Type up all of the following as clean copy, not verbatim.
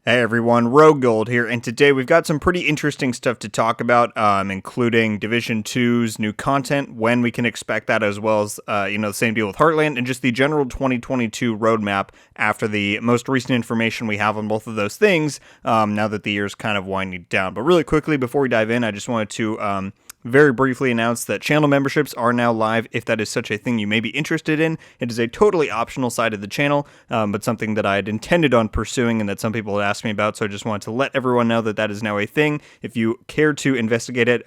Hey everyone, RogueGold here, and today we've got some pretty interesting stuff to talk about, including Division 2's new content, when we can expect that, as well as, the same deal with Heartland, and just the general 2022 roadmap after the most recent information we have on both of those things, now that the year's kind of winding down. But really quickly, before we dive in, I just wanted to, very briefly announce that channel memberships are now live if that is such a thing you may be interested in. It is a totally optional side of the channel, but something that I had intended on pursuing and that some people had asked me about, so I just wanted to let everyone know that that is now a thing. If you care to investigate it,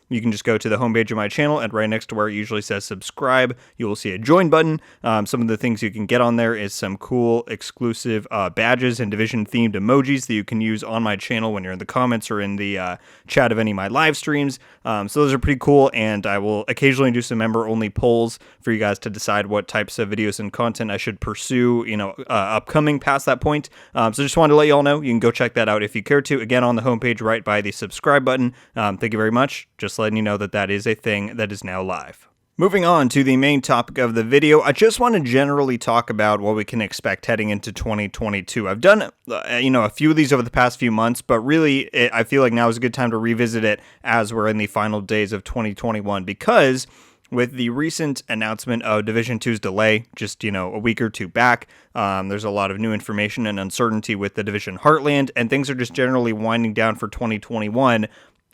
you can just go to the homepage of my channel, and right next to where it usually says subscribe, you will see a join button. Some of the things you can get on there is some cool exclusive badges and division-themed emojis that you can use on my channel when you're in the comments or in the chat of any of my live streams. So those are pretty cool, and I will occasionally do some member-only polls for you guys to decide what types of videos and content I should pursue, upcoming past that point. So just wanted to let you all know, you can go check that out if you care to. Again, on the homepage right by the subscribe button. Thank you very much. Just letting you know that that is a thing that is now live. Moving on to the main topic of the video, I just want to generally talk about what we can expect heading into 2022. I've done, a few of these over the past few months, but really, I feel like now is a good time to revisit it as we're in the final days of 2021, because with the recent announcement of Division 2's delay, just, a week or two back, there's a lot of new information and uncertainty with the Division Heartland, and things are just generally winding down for 2021.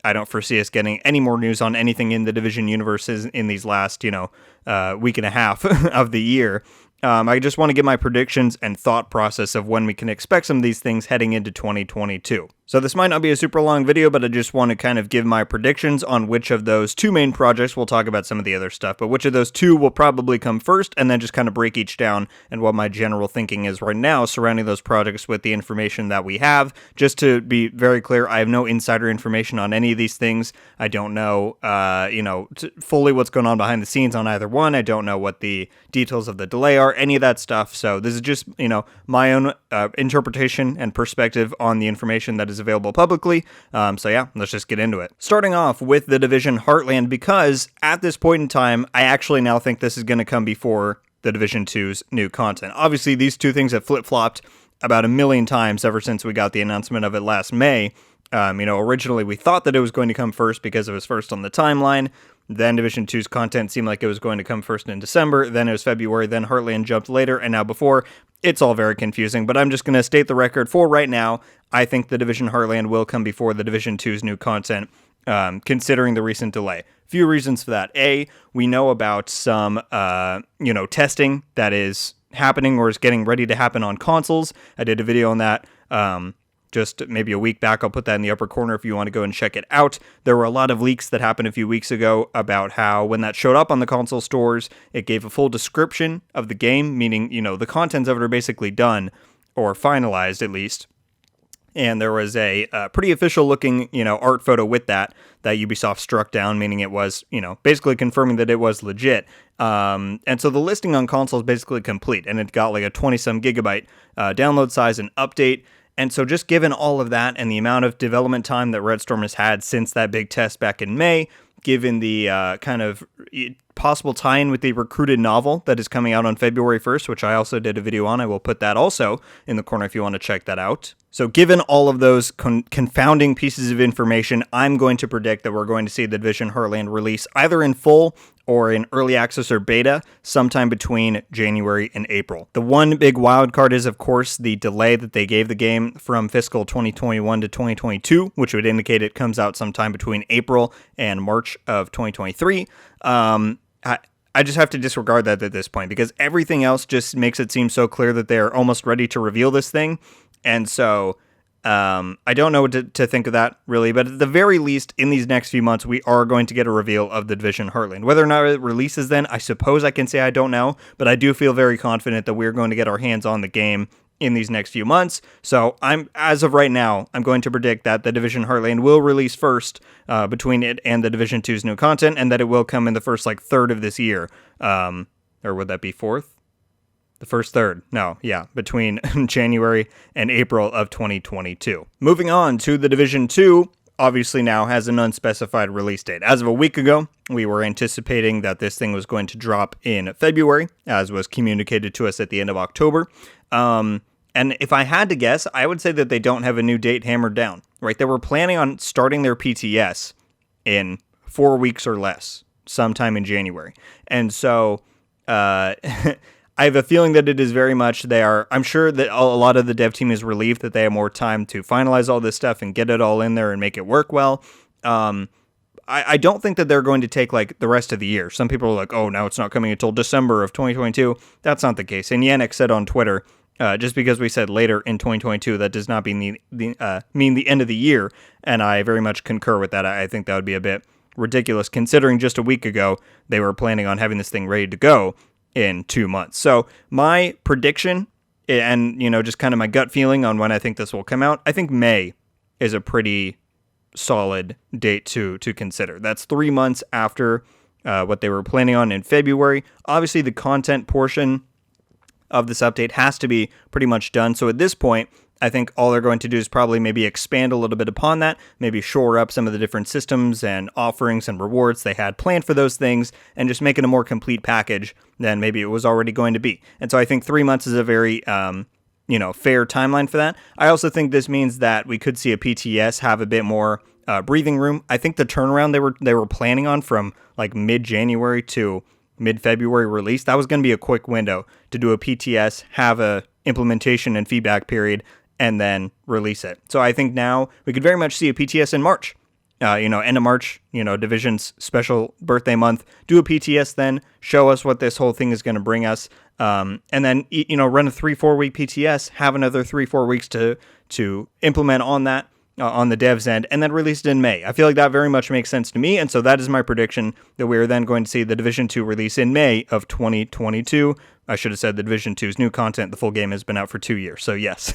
I don't foresee us getting any more news on anything in the Division universes in these last, week and a half of the year. I just want to give my predictions and thought process of when we can expect some of these things heading into 2022. So this might not be a super long video, but I just want to kind of give my predictions on which of those two main projects. We'll talk about some of the other stuff, but which of those two will probably come first, and then just kind of break each down and what my general thinking is right now surrounding those projects with the information that we have. Just to be very clear, I have no insider information on any of these things. I don't know, fully what's going on behind the scenes on either one. I don't know what the details of the delay are, any of that stuff. So this is just, my own interpretation and perspective on the information that is available publicly. So yeah, let's just get into it. Starting off with the Division Heartland, because at this point in time, I actually now think this is going to come before the Division 2's new content. Obviously, these two things have flip-flopped about a million times ever since we got the announcement of it last May. Originally we thought that it was going to come first because it was first on the timeline. Then Division 2's content seemed like it was going to come first in December. Then it was February. Then Heartland jumped later, and now before. It's all very confusing, but I'm just going to state the record for right now. I think the Division Heartland will come before the Division 2's new content, considering the recent delay. Few reasons for that. A, we know about some, testing that is happening or is getting ready to happen on consoles. I did a video on that, just maybe a week back. I'll put that in the upper corner if you want to go and check it out. There were a lot of leaks that happened a few weeks ago about how when that showed up on the console stores, it gave a full description of the game, meaning, the contents of it are basically done or finalized at least. And there was a pretty official looking, art photo with that Ubisoft struck down, meaning it was, basically confirming that it was legit. And so the listing on console is basically complete, and it got like a 20-some gigabyte download size and update. And so just given all of that and the amount of development time that Red Storm has had since that big test back in May, given the kind of possible tie-in with the Recruited novel that is coming out on February 1st, which I also did a video on. I will put that also in the corner if you want to check that out. So given all of those confounding pieces of information, I'm going to predict that we're going to see the Division Heartland release either in full or in early access or beta sometime between January and April. The one big wild card is, of course, the delay that they gave the game from fiscal 2021 to 2022, which would indicate it comes out sometime between April and March of 2023. I just have to disregard that at this point, because everything else just makes it seem so clear that they're almost ready to reveal this thing. And so I don't know what to think of that, really. But at the very least, in these next few months, we are going to get a reveal of the Division Heartland. Whether or not it releases then, I suppose I can say I don't know. But I do feel very confident that we're going to get our hands on the game in these next few months. So as of right now, I'm going to predict that the Division Heartland will release first between it and the Division 2's new content, and that it will come in the first third of this year. Or would that be fourth? The first third. No, yeah, between January and April of 2022. Moving on to the Division 2, obviously now has an unspecified release date. As of a week ago, we were anticipating that this thing was going to drop in February, as was communicated to us at the end of October. And if I had to guess, I would say that they don't have a new date hammered down, right? They were planning on starting their PTS in 4 weeks or less, sometime in January. And so I have a feeling that it is very much I'm sure that a lot of the dev team is relieved that they have more time to finalize all this stuff and get it all in there and make it work well. I don't think that they're going to take like the rest of the year. Some people are like, oh, now it's not coming until December of 2022. That's not the case. And Yannick said on Twitter, just because we said later in 2022, that does not mean the end of the year. And I very much concur with that. I think that would be a bit ridiculous considering just a week ago they were planning on having this thing ready to go in 2 months. So my prediction and, just kind of my gut feeling on when I think this will come out, I think May is a pretty solid date to consider. That's 3 months after what they were planning on in February. Obviously, the content portion of this update has to be pretty much done. So at this point, I think all they're going to do is probably maybe expand a little bit upon that, maybe shore up some of the different systems and offerings and rewards they had planned for those things, and just make it a more complete package than maybe it was already going to be. And so I think 3 months is a very fair timeline for that. I also think this means that we could see a PTS have a bit more breathing room. I think the turnaround they were planning on from like mid-January to mid-February release, that was going to be a quick window to do a PTS, have a implementation and feedback period, and then release it. So I think now we could very much see a PTS in March. End of March, Division's special birthday month, do a PTS then, show us what this whole thing is going to bring us, and then, run a 3-4 week PTS, have another 3-4 weeks to implement on that, on the devs end, and then release it in May. I feel like that very much makes sense to me, and so that is my prediction that we are then going to see the Division 2 release in May of 2022. I should have said the Division 2's new content. The full game has been out for 2 years. So yes,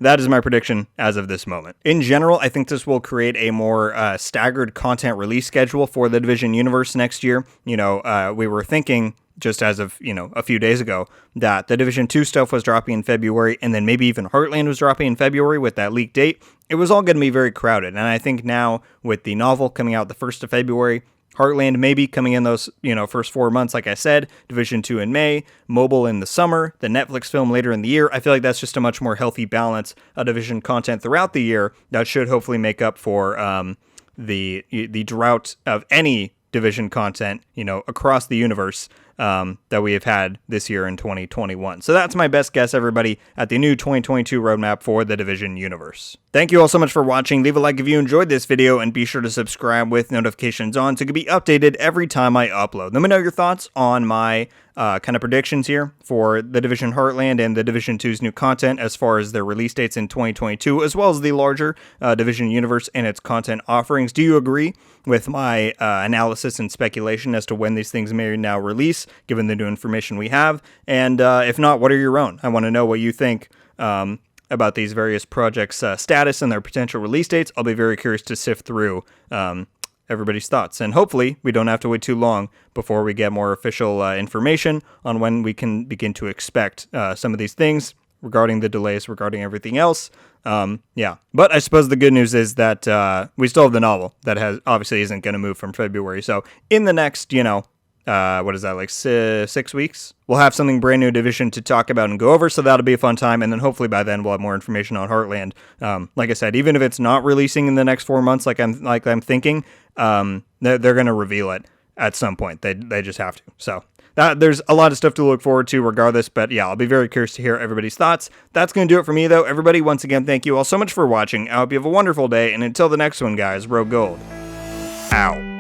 that is my prediction as of this moment. In general, I think this will create a more staggered content release schedule for the Division universe next year. We were thinking just as of, a few days ago that the Division 2 stuff was dropping in February, and then maybe even Heartland was dropping in February with that leaked date. It was all going to be very crowded. And I think now with the novel coming out the 1st of February, Heartland maybe coming in those, first 4 months, like I said, Division 2 in May, mobile in the summer, the Netflix film later in the year. I feel like that's just a much more healthy balance of Division content throughout the year that should hopefully make up for the drought of any Division content, across the universe that we have had this year in 2021. So that's my best guess, everybody, at the new 2022 roadmap for the Division universe. Thank you all so much for watching. Leave a like if you enjoyed this video, and be sure to subscribe with notifications on so you can be updated every time I upload. Let me know your thoughts on my kind of predictions here for the Division Heartland and the Division 2's new content as far as their release dates in 2022, as well as the larger Division universe and its content offerings. Do you agree with my analysis and speculation as to when these things may now release, given the new information we have? And if not, what are your own? I want to know what you think about these various projects' status and their potential release dates. I'll be very curious to sift through everybody's thoughts, and hopefully we don't have to wait too long before we get more official information on when we can begin to expect some of these things regarding the delays, regarding everything else. But I suppose the good news is that we still have the novel that obviously isn't going to move from February. So in the next, what is that, like 6 weeks? We'll have something brand new Division to talk about and go over, so that'll be a fun time, and then hopefully by then we'll have more information on Heartland. Like I said, even if it's not releasing in the next 4 months like I'm thinking, they're going to reveal it at some point. They just have to. So there's a lot of stuff to look forward to regardless, but yeah, I'll be very curious to hear everybody's thoughts. That's going to do it for me, though. Everybody, once again, thank you all so much for watching. I hope you have a wonderful day, and until the next one, guys, RogueGold. Out.